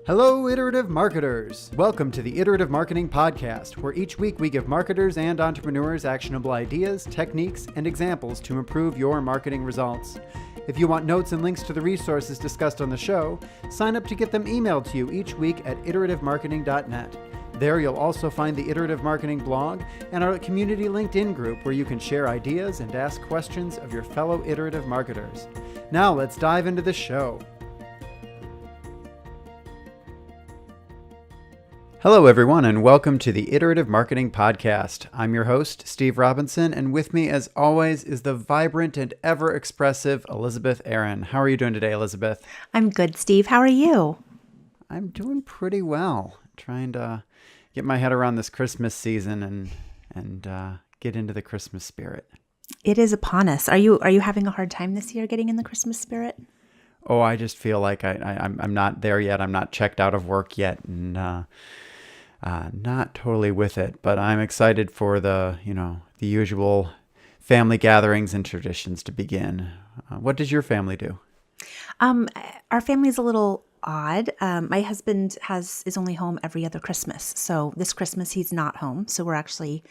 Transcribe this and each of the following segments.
Hello, Iterative Marketers! Welcome to the Iterative Marketing Podcast, where each week we give marketers and entrepreneurs actionable ideas, techniques, and examples to improve your marketing results. If you want notes and links to the resources discussed on the show, sign up to get them emailed to you each week at iterativemarketing.net. There you'll also find the Iterative Marketing blog and our community LinkedIn group where you can share ideas and ask questions of your fellow iterative marketers. Now let's dive into the show. Hello, everyone, and welcome to the Iterative Marketing Podcast. I'm your host, Steve Robinson, and with me, as always, is the vibrant and ever-expressive Elizabeth Aaron. How are you doing today, Elizabeth? I'm good, Steve. How are you? I'm doing pretty well. Trying to get my head around this Christmas season and get into the Christmas spirit. It is upon us. Are you having a hard time this year getting in the Christmas spirit? Oh, I just feel like I'm not there yet. I'm not checked out of work yet, and not totally with it, but I'm excited for the usual family gatherings and traditions to begin. What does your family do? Our family's a little odd. My husband is only home every other Christmas. So this Christmas he's not home. So we're actually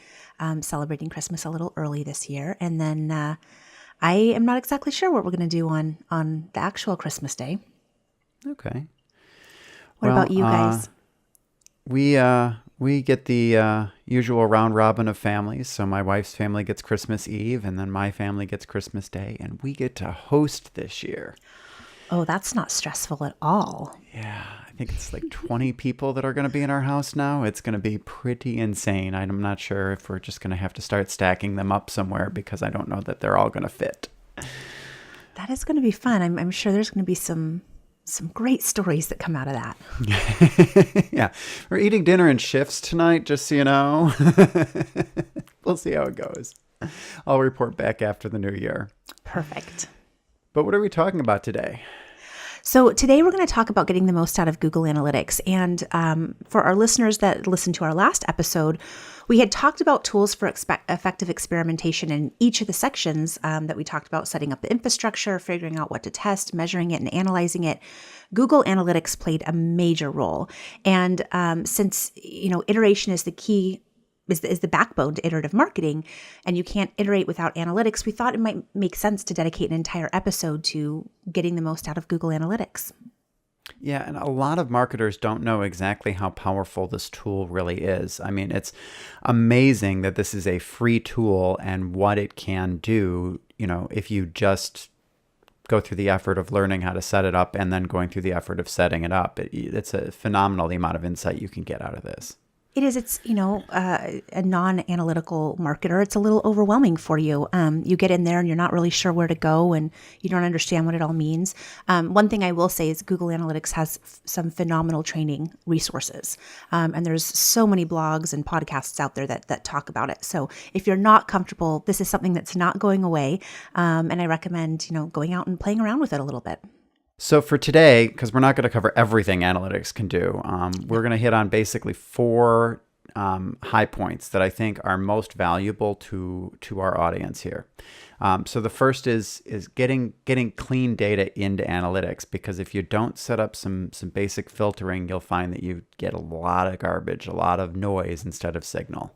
celebrating Christmas a little early this year. And then I am not exactly sure what we're going to do on the actual Christmas day. Okay. What about you guys? We get the usual round robin of families. So my wife's family gets Christmas Eve, and then my family gets Christmas Day, and we get to host this year. Oh, that's not stressful at all. Yeah, I think it's like 20 people that are going to be in our house now. It's going to be pretty insane. I'm not sure if we're just going to have to start stacking them up somewhere because I don't know that they're all going to fit. That is going to be fun. I'm sure there's going to be some great stories that come out of that. Yeah. We're eating dinner in shifts tonight, just so you know. We'll see how it goes. I'll report back after the new year. Perfect. But what are we talking about today? So today we're going to talk about getting the most out of Google Analytics. And for our listeners that listened to our last episode, we had talked about tools for effective experimentation in each of the sections that we talked about: setting up the infrastructure, figuring out what to test, measuring it, and analyzing it. Google Analytics played a major role. And since iteration is the key, is the backbone to iterative marketing, and you can't iterate without analytics, we thought it might make sense to dedicate an entire episode to getting the most out of Google Analytics. Yeah, and a lot of marketers don't know exactly how powerful this tool really is. I mean, it's amazing that this is a free tool and what it can do, if you just go through the effort of learning how to set it up and then going through the effort of setting it up. It's a phenomenal the amount of insight you can get out of this. It is. It's, a non-analytical marketer. It's a little overwhelming for you. You get in there and you're not really sure where to go and you don't understand what it all means. One thing I will say is Google Analytics has some phenomenal training resources. And there's so many blogs and podcasts out there that talk about it. So if you're not comfortable, this is something that's not going away. And I recommend, going out and playing around with it a little bit. So for today, because we're not going to cover everything analytics can do, we're going to hit on basically four high points that I think are most valuable to our audience here. So the first is getting clean data into analytics, because if you don't set up some basic filtering, you'll find that you get a lot of garbage, a lot of noise instead of signal.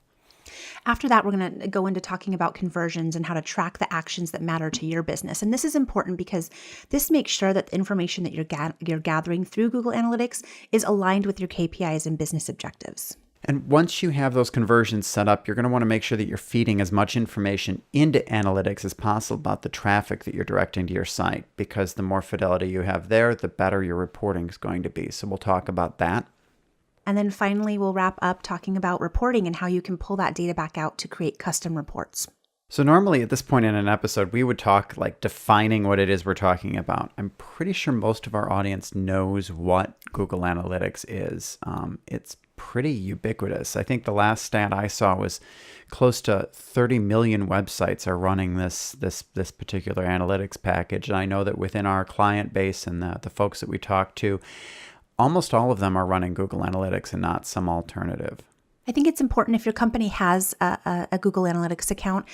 After that, we're going to go into talking about conversions and how to track the actions that matter to your business. And this is important because this makes sure that the information that you're gathering through Google Analytics is aligned with your KPIs and business objectives. And once you have those conversions set up, you're going to want to make sure that you're feeding as much information into analytics as possible about the traffic that you're directing to your site, because the more fidelity you have there, the better your reporting is going to be. So we'll talk about that. And then finally, we'll wrap up talking about reporting and how you can pull that data back out to create custom reports. So normally at this point in an episode, we would talk like defining what it is we're talking about. I'm pretty sure most of our audience knows what Google Analytics is. It's pretty ubiquitous. I think the last stat I saw was close to 30 million websites are running this particular analytics package. And I know that within our client base and the folks that we talk to, almost all of them are running Google Analytics and not some alternative. I think it's important if your company has a Google Analytics account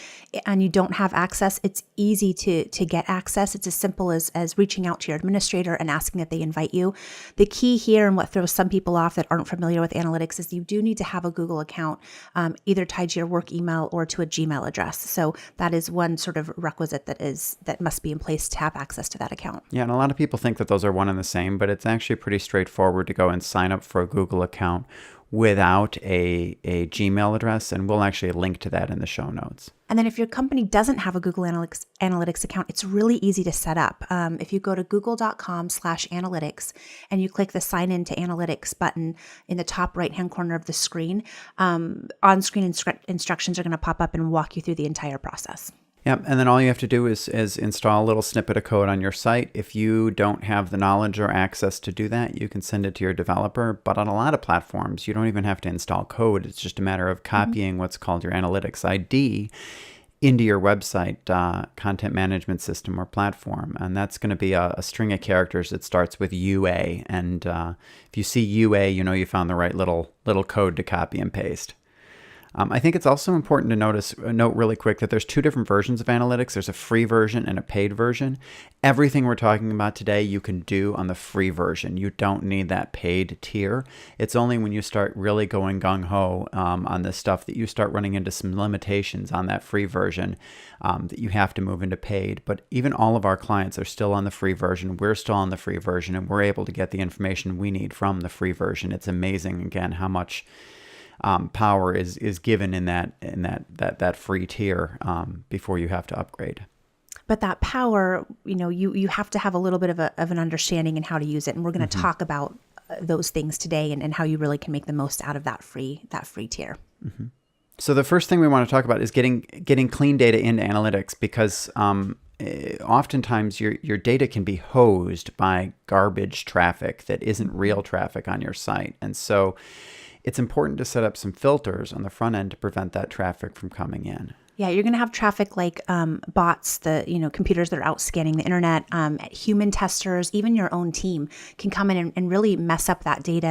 and you don't have access, it's easy to get access. It's as simple as reaching out to your administrator and asking that they invite you. The key here and what throws some people off that aren't familiar with analytics is you do need to have a Google account, either tied to your work email or to a Gmail address. So that is one sort of requisite that must be in place to have access to that account. Yeah, and a lot of people think that those are one and the same, but it's actually pretty straightforward to go and sign up for a Google account without a Gmail address, and we'll actually link to that in the show notes. And then if your company doesn't have a Google Analytics account, it's really easy to set up. If you go to google.com/analytics and you click the sign in to analytics button in the top right-hand corner of the screen, on-screen instructions are going to pop up and walk you through the entire process. Yep, and then all you have to do is install a little snippet of code on your site. If you don't have the knowledge or access to do that, you can send it to your developer. But on a lot of platforms, you don't even have to install code. It's just a matter of copying what's called your analytics ID into your website content management system or platform. And that's going to be a string of characters that starts with UA. And if you see UA, you know you found the right little code to copy and paste. I think it's also important to note really quick that there's two different versions of analytics. There's a free version and a paid version. Everything we're talking about today, you can do on the free version. You don't need that paid tier. It's only when you start really going gung-ho on this stuff that you start running into some limitations on that free version that you have to move into paid. But even all of our clients are still on the free version. We're still on the free version, and we're able to get the information we need from the free version. It's amazing, again, how much power is given in that free tier before you have to upgrade. But that power, you have to have a little bit of an understanding in how to use it, and we're going to talk about those things today and how you really can make the most out of that free tier. Mm-hmm. So the first thing we want to talk about is getting clean data into analytics, because oftentimes your data can be hosed by garbage traffic that isn't real traffic on your site, and so it's important to set up some filters on the front end to prevent that traffic from coming in. Yeah, you're going to have traffic like bots, computers that are out scanning the internet, human testers, even your own team can come in and really mess up that data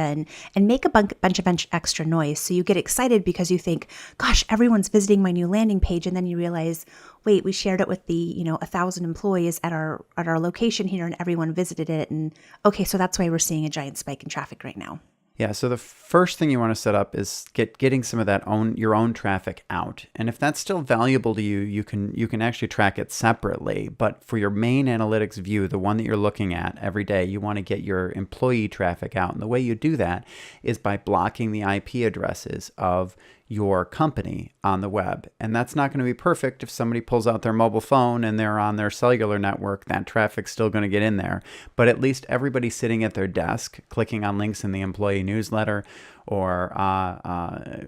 and make a bunch of extra noise. So you get excited because you think, gosh, everyone's visiting my new landing page. And then you realize, wait, we shared it with the 1,000 employees at our location here and everyone visited it. And okay, so that's why we're seeing a giant spike in traffic right now. Yeah, so the first thing you want to set up is getting some of that your own traffic out. And if that's still valuable to you, you can actually track it separately. But for your main analytics view, the one that you're looking at every day, you want to get your employee traffic out. And the way you do that is by blocking the IP addresses of your company on the web. And that's not going to be perfect. If somebody pulls out their mobile phone and they're on their cellular network, that traffic's still going to get in there. But at least everybody sitting at their desk, clicking on links in the employee newsletter or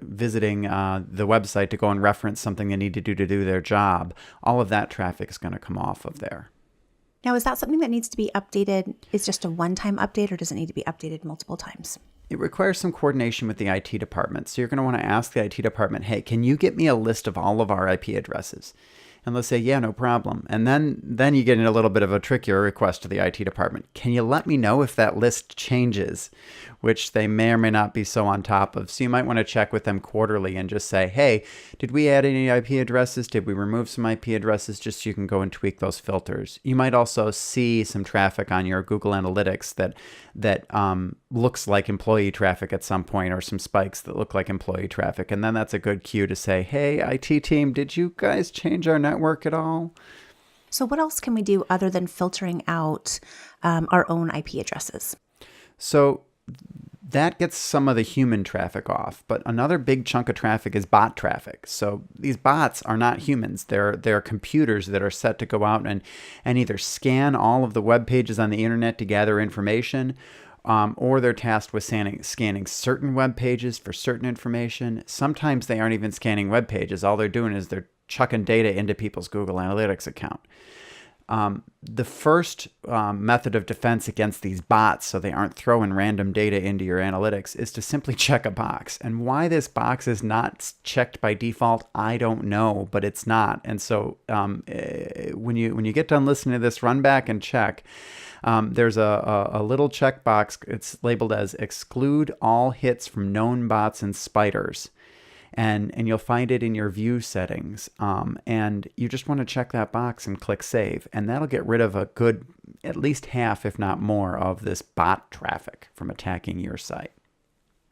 visiting the website to go and reference something they need to do their job, all of that traffic is going to come off of there. Now, is that something that needs to be updated? Is just a one-time update, or does it need to be updated multiple times? It requires some coordination with the IT department. So you're going to want to ask the IT department, hey, can you get me a list of all of our IP addresses? And they'll say, yeah, no problem. And then you get in a little bit of a trickier request to the IT department. Can you let me know if that list changes? Which they may or may not be so on top of. So you might want to check with them quarterly and just say, hey, did we add any IP addresses? Did we remove some IP addresses? Just so you can go and tweak those filters. You might also see some traffic on your Google Analytics that looks like employee traffic at some point, or some spikes that look like employee traffic. And then that's a good cue to say, hey, IT team, did you guys change our network at all? So what else can we do other than filtering out our own IP addresses? So that gets some of the human traffic off, but another big chunk of traffic is bot traffic. So these bots are not humans. They're computers that are set to go out and either scan all of the web pages on the internet to gather information, or they're tasked with scanning certain web pages for certain information. Sometimes they aren't even scanning web pages. All they're doing is they're chucking data into people's Google Analytics account. The first method of defense against these bots, so they aren't throwing random data into your analytics, is to simply check a box. And why this box is not checked by default, I don't know, but it's not. And so when you get done listening to this, run back and check. There's a little checkbox. It's labeled as exclude all hits from known bots and spiders. and you'll find it in your view settings. And you just want to check that box and click save, and that'll get rid of a good, at least half, if not more, of this bot traffic from attacking your site.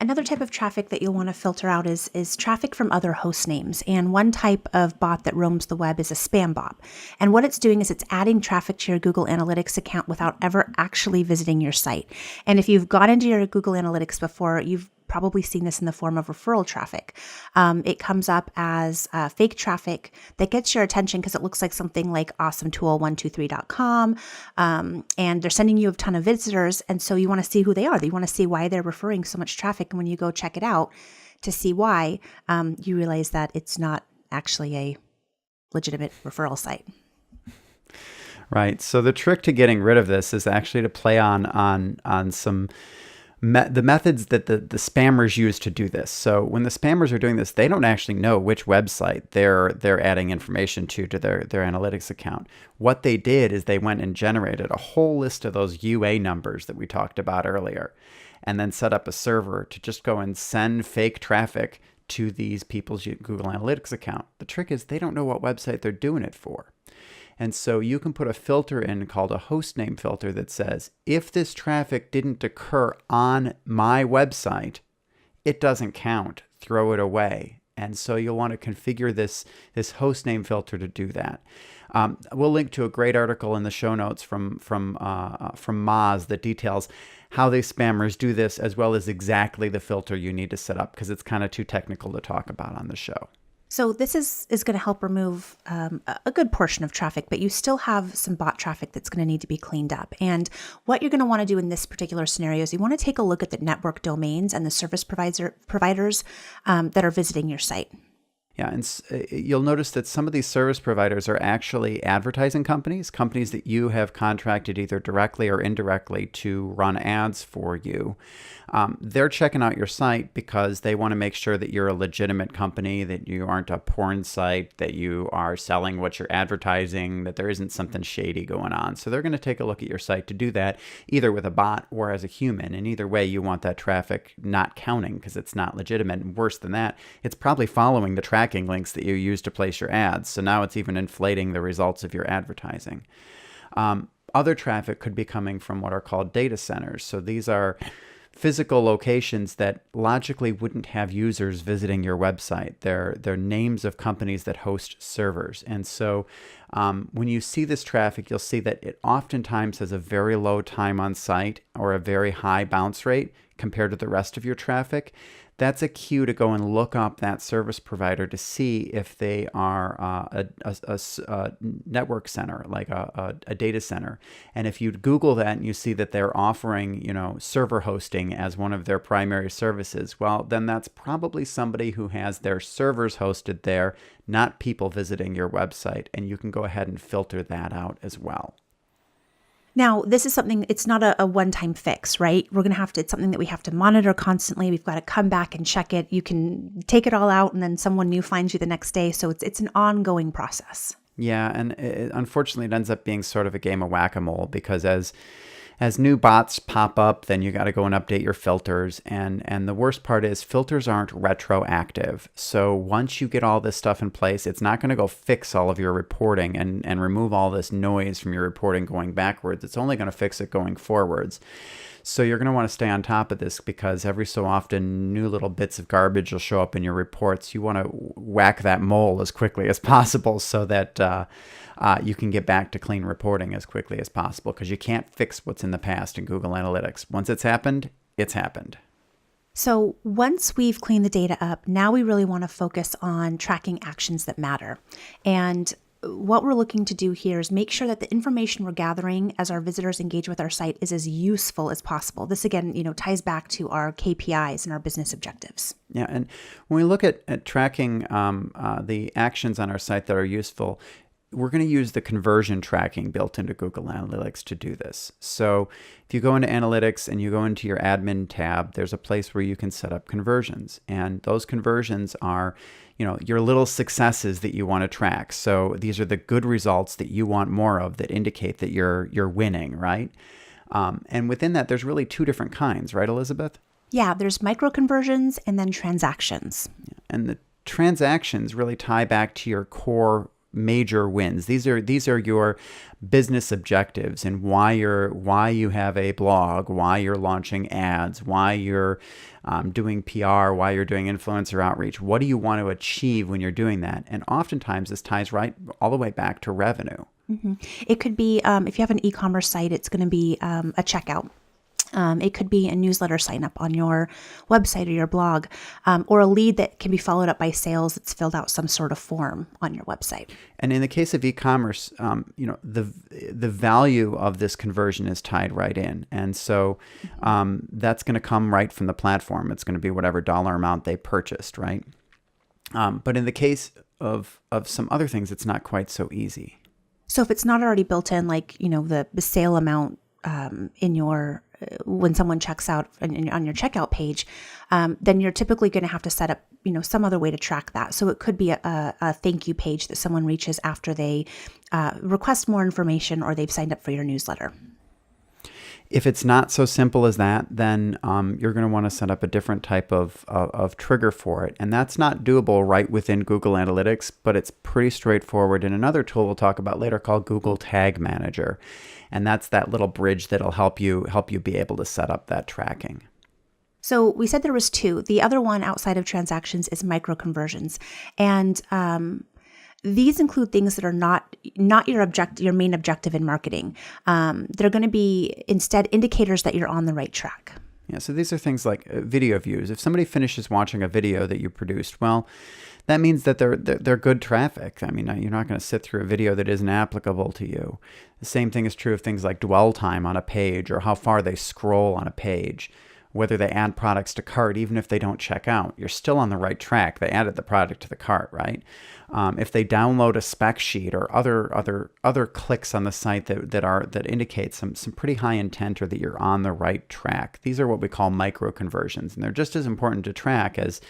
Another type of traffic that you'll want to filter out is traffic from other host names. And one type of bot that roams the web is a spam bot. And what it's doing is it's adding traffic to your Google Analytics account without ever actually visiting your site. And if you've got into your Google Analytics before, you've probably seen this in the form of referral traffic. It comes up as fake traffic that gets your attention because it looks like something like awesometool123.com, and they're sending you a ton of visitors, and so you want to see who they are. You want to see why they're referring so much traffic, and when you go check it out to see why, you realize that it's not actually a legitimate referral site. Right. So the trick to getting rid of this is actually to play on some the methods that the spammers use to do this. So when the spammers are doing this, they don't actually know which website they're adding information to their analytics account. What they did is they went and generated a whole list of those UA numbers that we talked about earlier, and then set up a server to just go and send fake traffic to these people's Google Analytics account. The trick is they don't know what website they're doing it for. And so you can put a filter in called a host name filter that says, if this traffic didn't occur on my website, it doesn't count. Throw it away. And so you'll want to configure this host name filter to do that. We'll link to a great article in the show notes from Moz that details how these spammers do this, as well as exactly the filter you need to set up, because it's kind of too technical to talk about on the show. So this is going to help remove a good portion of traffic, but you still have some bot traffic that's going to need to be cleaned up. And what you're going to want to do in this particular scenario is you want to take a look at the network domains and the service providers that are visiting your site. Yeah, and you'll notice that some of these service providers are actually advertising companies that you have contracted either directly or indirectly to run ads for you. They're checking out your site because they want to make sure that you're a legitimate company, that you aren't a porn site, that you are selling what you're advertising, that there isn't something shady going on. So they're going to take a look at your site to do that, either with a bot or as a human. And either way, you want that traffic not counting because it's not legitimate. And worse than that, it's probably following the tracking links that you use to place your ads. So now it's even inflating the results of your advertising. Other traffic could be coming from what are called data centers. So these are physical locations that logically wouldn't have users visiting your website. They're names of companies that host servers. And so when you see this traffic, you'll see that it oftentimes has a very low time on site or a very high bounce rate compared to the rest of your traffic. That's a cue to go and look up that service provider to see if they are a network center, like a data center. And if you Google that and you see that they're offering, server hosting as one of their primary services, well, then that's probably somebody who has their servers hosted there, not people visiting your website. And you can go ahead and filter that out as well. Now, this is something, it's not a one-time fix, right? It's something that we have to monitor constantly. We've got to come back and check it. You can take it all out and then someone new finds you the next day. So it's an ongoing process. Yeah, and unfortunately, it ends up being sort of a game of whack-a-mole because as new bots pop up, then you got to go and update your filters. And the worst part is filters aren't retroactive. So once you get all this stuff in place, it's not going to go fix all of your reporting and remove all this noise from your reporting going backwards. It's only going to fix it going forwards. So you're going to want to stay on top of this because every so often new little bits of garbage will show up in your reports. You want to whack that mole as quickly as possible so that you can get back to clean reporting as quickly as possible, because you can't fix what's in the past in Google Analytics. Once it's happened, it's happened. So once we've cleaned the data up, now we really want to focus on tracking actions that matter. And what we're looking to do here is make sure that the information we're gathering as our visitors engage with our site is as useful as possible. This, again, ties back to our KPIs and our business objectives. Yeah, and when we look at tracking the actions on our site that are useful, we're going to use the conversion tracking built into Google Analytics to do this. So if you go into Analytics and you go into your admin tab, there's a place where you can set up conversions. And those conversions are, your little successes that you want to track. So these are the good results that you want more of that indicate that you're winning, right? And within that, there's really two different kinds, right, Elizabeth? Yeah, there's micro conversions and then transactions. And the transactions really tie back to your core major wins. These are your business objectives and why you have a blog, why you're launching ads, why you're doing PR, why you're doing influencer outreach. What do you want to achieve when you're doing that? And oftentimes this ties right all the way back to revenue. Mm-hmm. It could be, if you have an e-commerce site, it's going to be a checkout. It could be a newsletter sign up on your website or your blog, or a lead that can be followed up by sales that's filled out some sort of form on your website. And in the case of e-commerce, the value of this conversion is tied right in. And so that's going to come right from the platform. It's going to be whatever dollar amount they purchased, right? But in the case of some other things, it's not quite so easy. So if it's not already built in, like, the sale amount in your when someone checks out on your checkout page, then you're typically going to have to set up, some other way to track that. So it could be a thank you page that someone reaches after they request more information or they've signed up for your newsletter. If it's not so simple as that, then you're going to want to set up a different type of trigger for it. And that's not doable right within Google Analytics, but it's pretty straightforward in another tool we'll talk about later called Google Tag Manager. And that's that little bridge that'll help you be able to set up that tracking. So we said there was two. The other one outside of transactions is micro conversions. And these include things that are not your main objective in marketing. They're going to be instead indicators that you're on the right track. Yeah, so these are things like video views. If somebody finishes watching a video that you produced, well, that means that they're good traffic. I mean, you're not going to sit through a video that isn't applicable to you. The same thing is true of things like dwell time on a page or how far they scroll on a page, whether they add products to cart, even if they don't check out. You're still on the right track. They added the product to the cart, right? If they download a spec sheet or other clicks on the site that indicate some pretty high intent or that you're on the right track. These are what we call micro conversions, and they're just as important to track as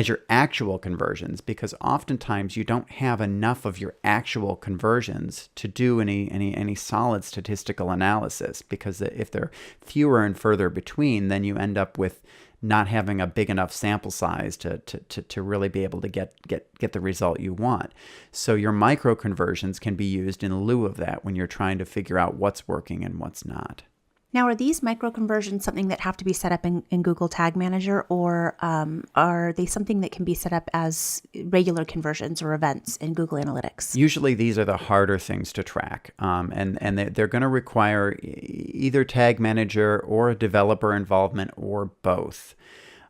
your actual conversions, because oftentimes you don't have enough of your actual conversions to do any solid statistical analysis, because if they're fewer and further between, then you end up with not having a big enough sample size to really be able to get the result you want. So your micro conversions can be used in lieu of that when you're trying to figure out what's working and what's not. Now, are these micro conversions something that have to be set up in Google Tag Manager, or are they something that can be set up as regular conversions or events in Google Analytics? Usually these are the harder things to track, and they're going to require either Tag Manager or a developer involvement or both.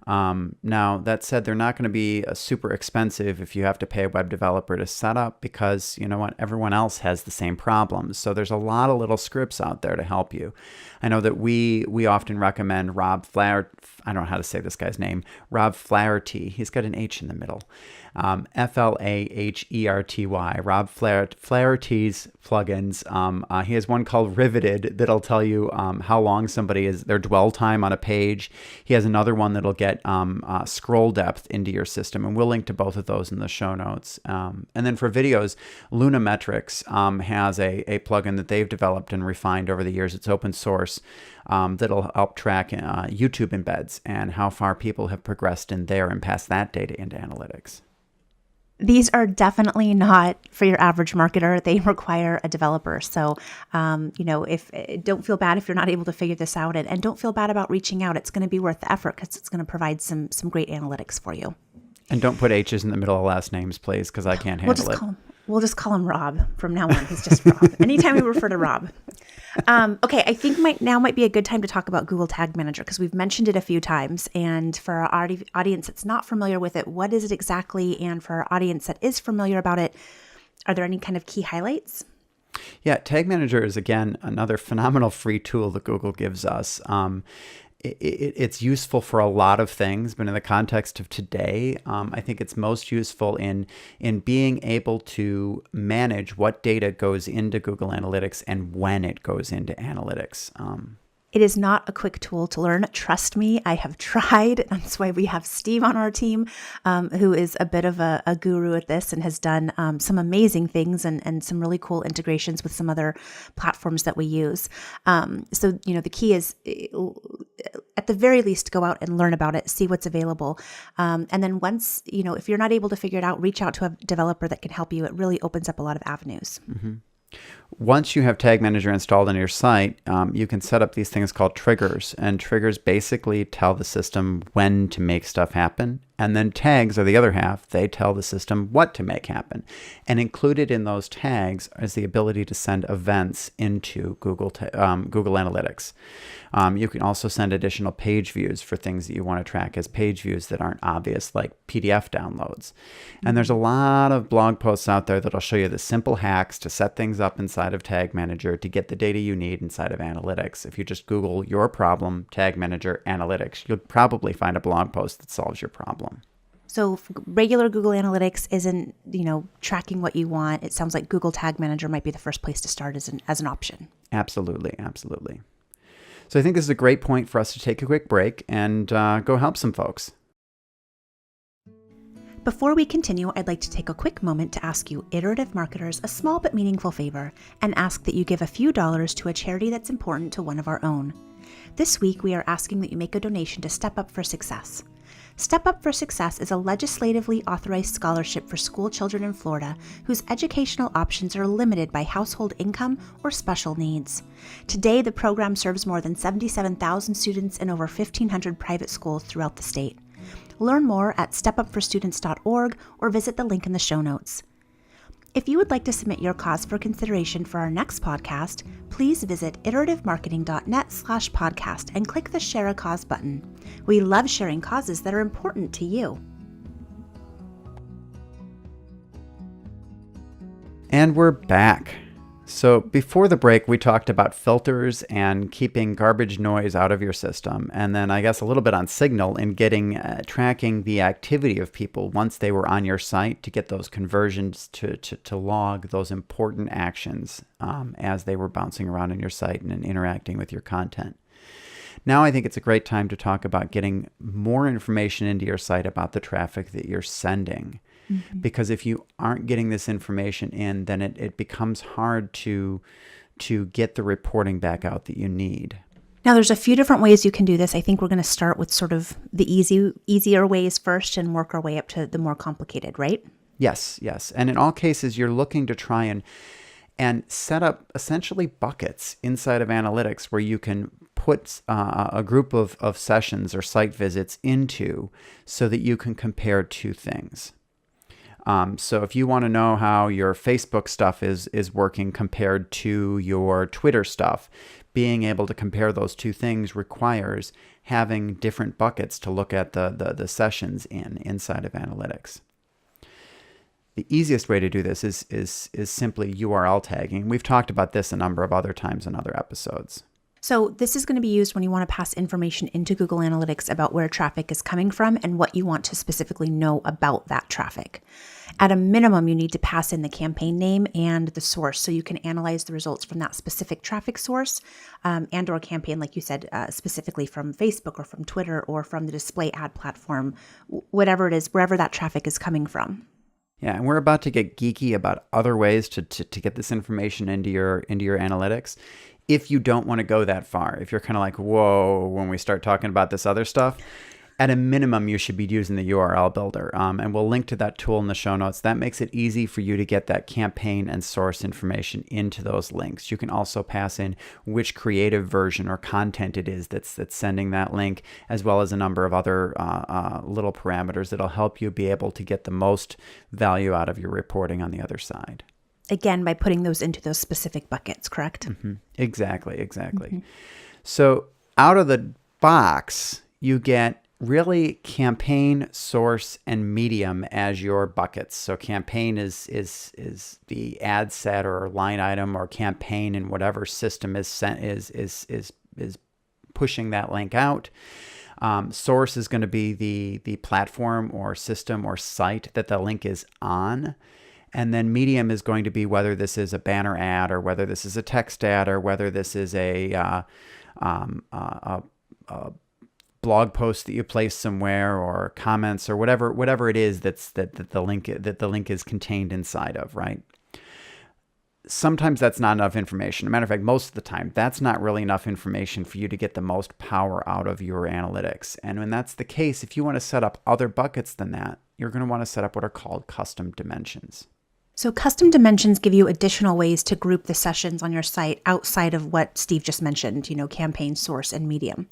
Now, that said, they're not going to be super expensive if you have to pay a web developer to set up, because you know what, everyone else has the same problems. So there's a lot of little scripts out there to help you. I know that we often recommend Rob Flaherty. I don't know how to say this guy's name. Rob Flaherty. He's got an H in the middle. Flaherty. Rob Flaherty's plugins. He has one called Riveted that'll tell you how long somebody is, their dwell time on a page. He has another one that'll get scroll depth into your system, and we'll link to both of those in the show notes. And then for videos, Lunametrics has a plugin that they've developed and refined over the years. It's open source. That'll help track YouTube embeds and how far people have progressed in there and pass that data into analytics. These are definitely not for your average marketer. They require a developer. So, if don't feel bad if you're not able to figure this out, and don't feel bad about reaching out. It's going to be worth the effort because it's going to provide some great analytics for you. And don't put H's in the middle of last names, please, because I can't handle it. We'll just call him Rob from now on. He's just Rob. Anytime we refer to Rob. Okay, I think now might be a good time to talk about Google Tag Manager, because we've mentioned it a few times. And for our audience that's not familiar with it, what is it exactly? And for our audience that is familiar about it, are there any kind of key highlights? Yeah, Tag Manager is, again, another phenomenal free tool that Google gives us. It's useful for a lot of things, but in the context of today, I think it's most useful in being able to manage what data goes into Google Analytics and when it goes into analytics. It is not a quick tool to learn. Trust me, I have tried. That's why we have Steve on our team, who is a bit of a guru at this and has done some amazing things and some really cool integrations with some other platforms that we use. So, the key is, at the very least, go out and learn about it, see what's available. And then once, if you're not able to figure it out, reach out to a developer that can help you. It really opens up a lot of avenues. Mm-hmm. Once you have Tag Manager installed on your site, you can set up these things called triggers. And triggers basically tell the system when to make stuff happen. And then tags are the other half. They tell the system what to make happen. And included in those tags is the ability to send events into Google Analytics. You can also send additional page views for things that you want to track as page views that aren't obvious, like PDF downloads. And there's a lot of blog posts out there that'll show you the simple hacks to set things up inside of Tag Manager to get the data you need inside of Analytics. If you just Google your problem, Tag Manager, Analytics, you'll probably find a blog post that solves your problem. So regular Google Analytics isn't, tracking what you want. It sounds like Google Tag Manager might be the first place to start as an option. Absolutely, absolutely. So I think this is a great point for us to take a quick break and go help some folks. Before we continue, I'd like to take a quick moment to ask you, iterative marketers, a small but meaningful favor and ask that you give a few dollars to a charity that's important to one of our own. This week, we are asking that you make a donation to Step Up for Success. Step Up for Success is a legislatively authorized scholarship for school children in Florida whose educational options are limited by household income or special needs. Today, the program serves more than 77,000 students in over 1,500 private schools throughout the state. Learn more at stepupforstudents.org or visit the link in the show notes. If you would like to submit your cause for consideration for our next podcast, please visit iterativemarketing.net/podcast and click the Share a Cause button. We love sharing causes that are important to you. And we're back. So before the break, we talked about filters and keeping garbage noise out of your system. And then I guess a little bit on Signal and getting tracking the activity of people once they were on your site to get those conversions to log those important actions as they were bouncing around on your site and interacting with your content. Now I think it's a great time to talk about getting more information into your site about the traffic that you're sending. Mm-hmm. Because if you aren't getting this information in, then it becomes hard to get the reporting back out that you need. Now, there's a few different ways you can do this. I think we're going to start with sort of the easier ways first and work our way up to the more complicated, right? Yes. And in all cases, you're looking to try and set up essentially buckets inside of Analytics where you can put a group of sessions or site visits into so that you can compare two things. So if you want to know how your Facebook stuff is working compared to your Twitter stuff, being able to compare those two things requires having different buckets to look at the sessions inside of Analytics. The easiest way to do this is simply URL tagging. We've talked about this a number of other times in other episodes. So this is going to be used when you want to pass information into Google Analytics about where traffic is coming from and what you want to specifically know about that traffic. At a minimum, you need to pass in the campaign name and the source so you can analyze the results from that specific traffic source and or campaign, like you said, specifically from Facebook or from Twitter or from the display ad platform, whatever it is, wherever that traffic is coming from. Yeah, and we're about to get geeky about other ways to get this information into your analytics. If you don't want to go that far, if you're kind of like, whoa, when we start talking about this other stuff, at a minimum, you should be using the URL builder. And we'll link to that tool in the show notes. That makes it easy for you to get that campaign and source information into those links. You can also pass in which creative version or content it is that's sending that link, as well as a number of other little parameters that'll help you be able to get the most value out of your reporting on the other side. Again, by putting those into those specific buckets, correct? Mm-hmm. Exactly. Mm-hmm. So out of the box, you get really campaign, source, and medium as your buckets. So campaign is the ad set or line item or campaign in whatever system is pushing that link out. Source is going to be the platform or system or site that the link is on. And then medium is going to be whether this is a banner ad or whether this is a text ad or whether this is a blog post that you place somewhere or comments or whatever it is that the link is contained inside of, right? Sometimes that's not enough information. As a matter of fact, most of the time, that's not really enough information for you to get the most power out of your analytics. And when that's the case, if you want to set up other buckets than that, you're going to want to set up what are called custom dimensions. So custom dimensions give you additional ways to group the sessions on your site outside of what Steve just mentioned, campaign, source, and medium.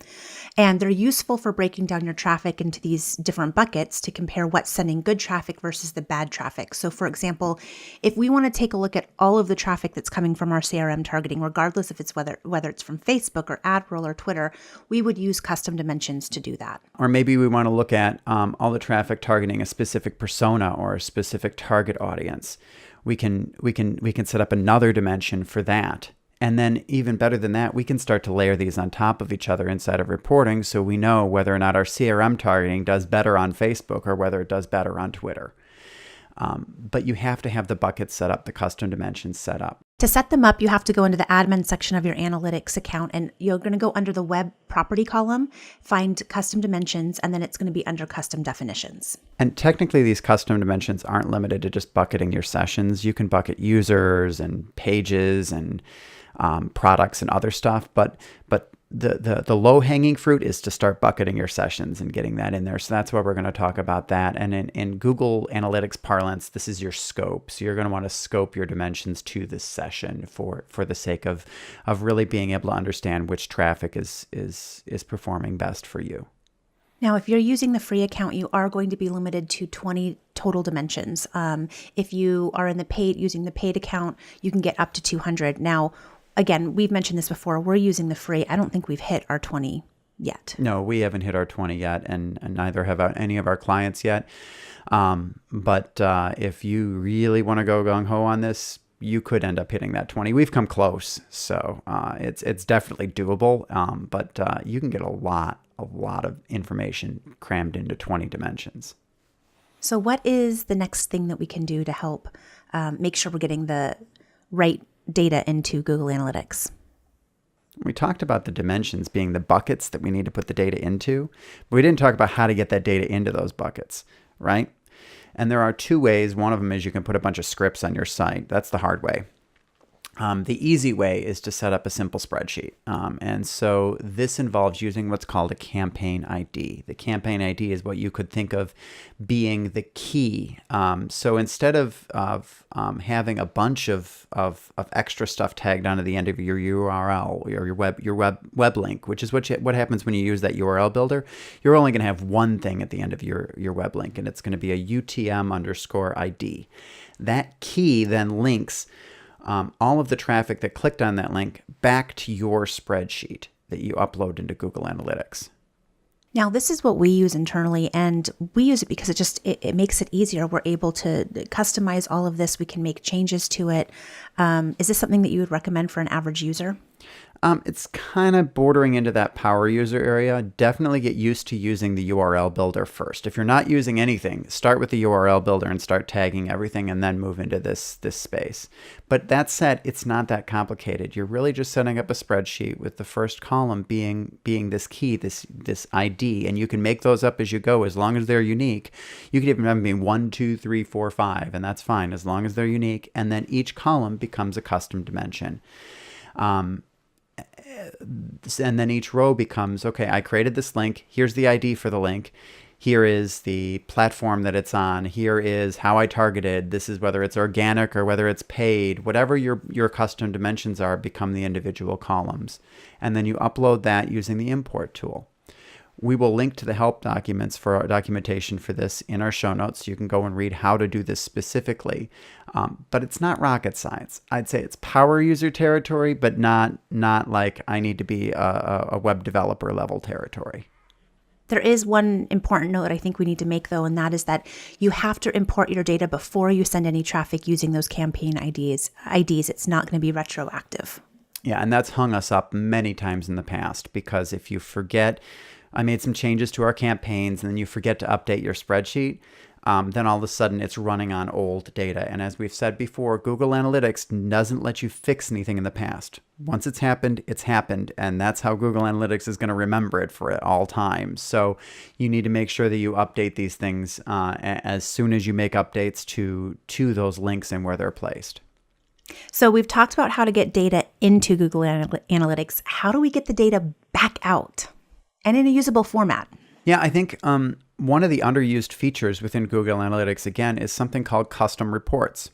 And they're useful for breaking down your traffic into these different buckets to compare what's sending good traffic versus the bad traffic. So for example, if we want to take a look at all of the traffic that's coming from our CRM targeting, regardless if it's whether it's from Facebook or AdRoll or Twitter, we would use custom dimensions to do that. Or maybe we want to look at all the traffic targeting a specific persona or a specific target audience. We can set up another dimension for that. And then even better than that, we can start to layer these on top of each other inside of reporting so we know whether or not our CRM targeting does better on Facebook or whether it does better on Twitter. But you have to have the buckets set up, the custom dimensions set up. To set them up, you have to go into the admin section of your analytics account, and you're going to go under the web property column, find custom dimensions, and then it's going to be under custom definitions. And technically, these custom dimensions aren't limited to just bucketing your sessions. You can bucket users and pages and products and other stuff, but the low-hanging fruit is to start bucketing your sessions and getting that in there. So that's why we're going to talk about that. And in Google Analytics parlance, this is your scope. So you're going to want to scope your dimensions to this session for the sake of really being able to understand which traffic is performing best for you. Now, if you're using the free account, you are going to be limited to 20 total dimensions. If you are using the paid account, you can get up to 200. Now, again, we've mentioned this before. We're using the free. I don't think we've hit our 20 yet. No, we haven't hit our 20 yet, and neither have any of our clients yet. But if you really want to go gung-ho on this, you could end up hitting that 20. We've come close, so it's definitely doable. But you can get a lot of information crammed into 20 dimensions. So what is the next thing that we can do to help make sure we're getting the right data into Google Analytics? We talked about the dimensions being the buckets that we need to put the data into, but we didn't talk about how to get that data into those buckets, right? And there are two ways. One of them is you can put a bunch of scripts on your site. That's the hard way. The easy way is to set up a simple spreadsheet. And so this involves using what's called a campaign ID. The campaign ID is what you could think of being the key. So instead of having a bunch of extra stuff tagged onto the end of your URL or your web link, which is what happens when you use that URL builder, you're only going to have one thing at the end of your web link, and it's going to be a UTM_ID. That key then links all of the traffic that clicked on that link back to your spreadsheet that you upload into Google Analytics. Now, this is what we use internally, and we use it because it makes it easier. We're able to customize all of this. We can make changes to it. Is this something that you would recommend for an average user? It's kind of bordering into that power user area. Definitely get used to using the URL builder first. If you're not using anything, start with the URL builder and start tagging everything and then move into this space. But that said, it's not that complicated. You're really just setting up a spreadsheet with the first column being this key, this ID, and you can make those up as you go as long as they're unique. You could even have them be 1, 2, 3, 4, 5, and that's fine as long as they're unique. And then each column becomes a custom dimension. And then each row becomes, okay, I created this link. Here's the ID for the link. Here is the platform that it's on. Here is how I targeted. This is whether it's organic or whether it's paid. Whatever your custom dimensions are become the individual columns. And then you upload that using the import tool. We will link to the help documents for our documentation for this in our show notes. So you can go and read how to do this specifically. But it's not rocket science. I'd say it's power user territory, but not like I need to be a web developer level territory. There is one important note I think we need to make, though, and that is that you have to import your data before you send any traffic using those campaign IDs. It's not going to be retroactive. Yeah, and that's hung us up many times in the past because if you forget, I made some changes to our campaigns and then you forget to update your spreadsheet, then all of a sudden it's running on old data. And as we've said before, Google Analytics doesn't let you fix anything in the past. Once it's happened, and that's how Google Analytics is going to remember it for all time. So you need to make sure that you update these things as soon as you make updates to those links and where they're placed. So we've talked about how to get data into Google Analytics. How do we get the data back out and in a usable format? Yeah, I think one of the underused features within Google Analytics, again, is something called custom reports.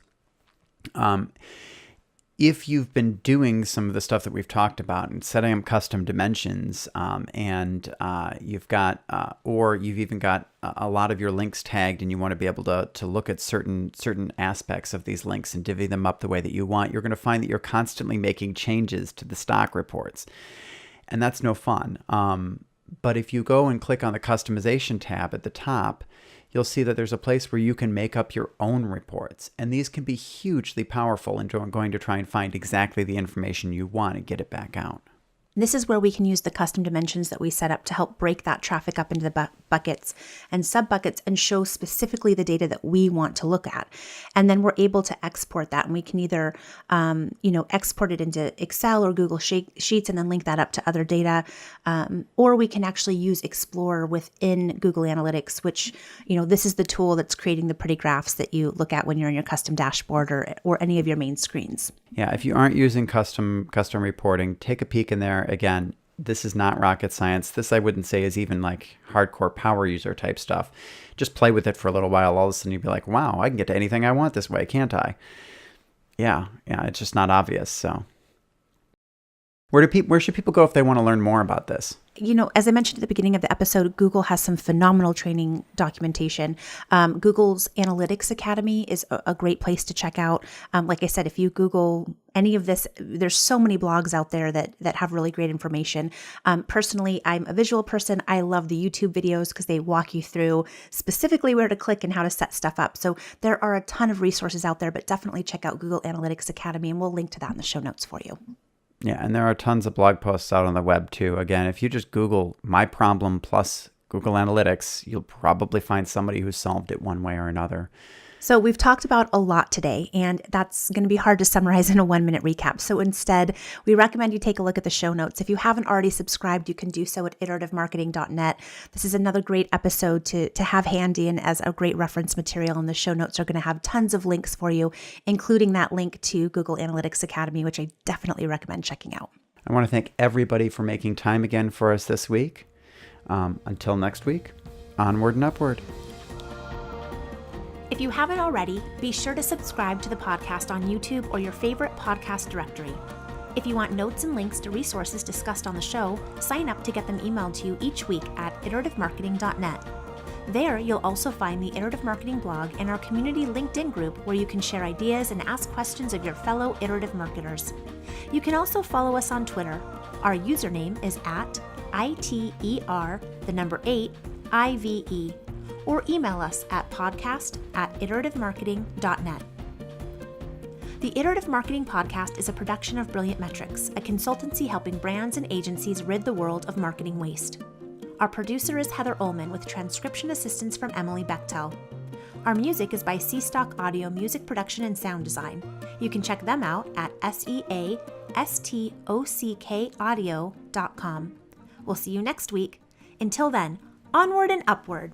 If you've been doing some of the stuff that we've talked about and setting up custom dimensions, and you've got, or you've even got a lot of your links tagged, and you want to be able to look at certain aspects of these links and divvy them up the way that you want, you're going to find that you're constantly making changes to the stock reports, and that's no fun. But if you go and click on the customization tab at the top, you'll see that there's a place where you can make up your own reports. And these can be hugely powerful in going to try and find exactly the information you want and get it back out. This is where we can use the custom dimensions that we set up to help break that traffic up into the buckets and sub-buckets and show specifically the data that we want to look at. And then we're able to export that, and we can either, export it into Excel or Google Sheets and then link that up to other data. Or we can actually use Explorer within Google Analytics, which, this is the tool that's creating the pretty graphs that you look at when you're in your custom dashboard or any of your main screens. Yeah, if you aren't using custom reporting, take a peek in there. Again, this is not rocket science. This I wouldn't say is even like hardcore power user type stuff. Just play with it for a little while. All of a sudden you'd be like, wow, I can get to anything I want this way, can't I? Yeah, it's just not obvious. So where should people go if they want to learn more about this? As I mentioned at the beginning of the episode, Google has some phenomenal training documentation. Google's Analytics Academy is a great place to check out. Like I said, if you Google any of this, there's so many blogs out there that have really great information. Personally, I'm a visual person. I love the YouTube videos because they walk you through specifically where to click and how to set stuff up. So there are a ton of resources out there, but definitely check out Google Analytics Academy, and we'll link to that in the show notes for you. Yeah, and there are tons of blog posts out on the web too. Again, if you just Google my problem plus Google Analytics, you'll probably find somebody who's solved it one way or another. So we've talked about a lot today, and that's going to be hard to summarize in a 1-minute recap. So instead, we recommend you take a look at the show notes. If you haven't already subscribed, you can do so at iterativemarketing.net. This is another great episode to have handy and as a great reference material, and the show notes are going to have tons of links for you, including that link to Google Analytics Academy, which I definitely recommend checking out. I want to thank everybody for making time again for us this week. Until next week, onward and upward. If you haven't already, be sure to subscribe to the podcast on YouTube or your favorite podcast directory. If you want notes and links to resources discussed on the show, sign up to get them emailed to you each week at iterativemarketing.net. There, you'll also find the Iterative Marketing blog and our community LinkedIn group where you can share ideas and ask questions of your fellow iterative marketers. You can also follow us on Twitter. Our username is @ITER8IVE. Or email us at podcast@iterativemarketing.net. The Iterative Marketing Podcast is a production of Brilliant Metrics, a consultancy helping brands and agencies rid the world of marketing waste. Our producer is Heather Ullman with transcription assistance from Emily Bechtel. Our music is by Seastock Audio Music Production and Sound Design. You can check them out at seastockaudio.com. We'll see you next week. Until then, onward and upward.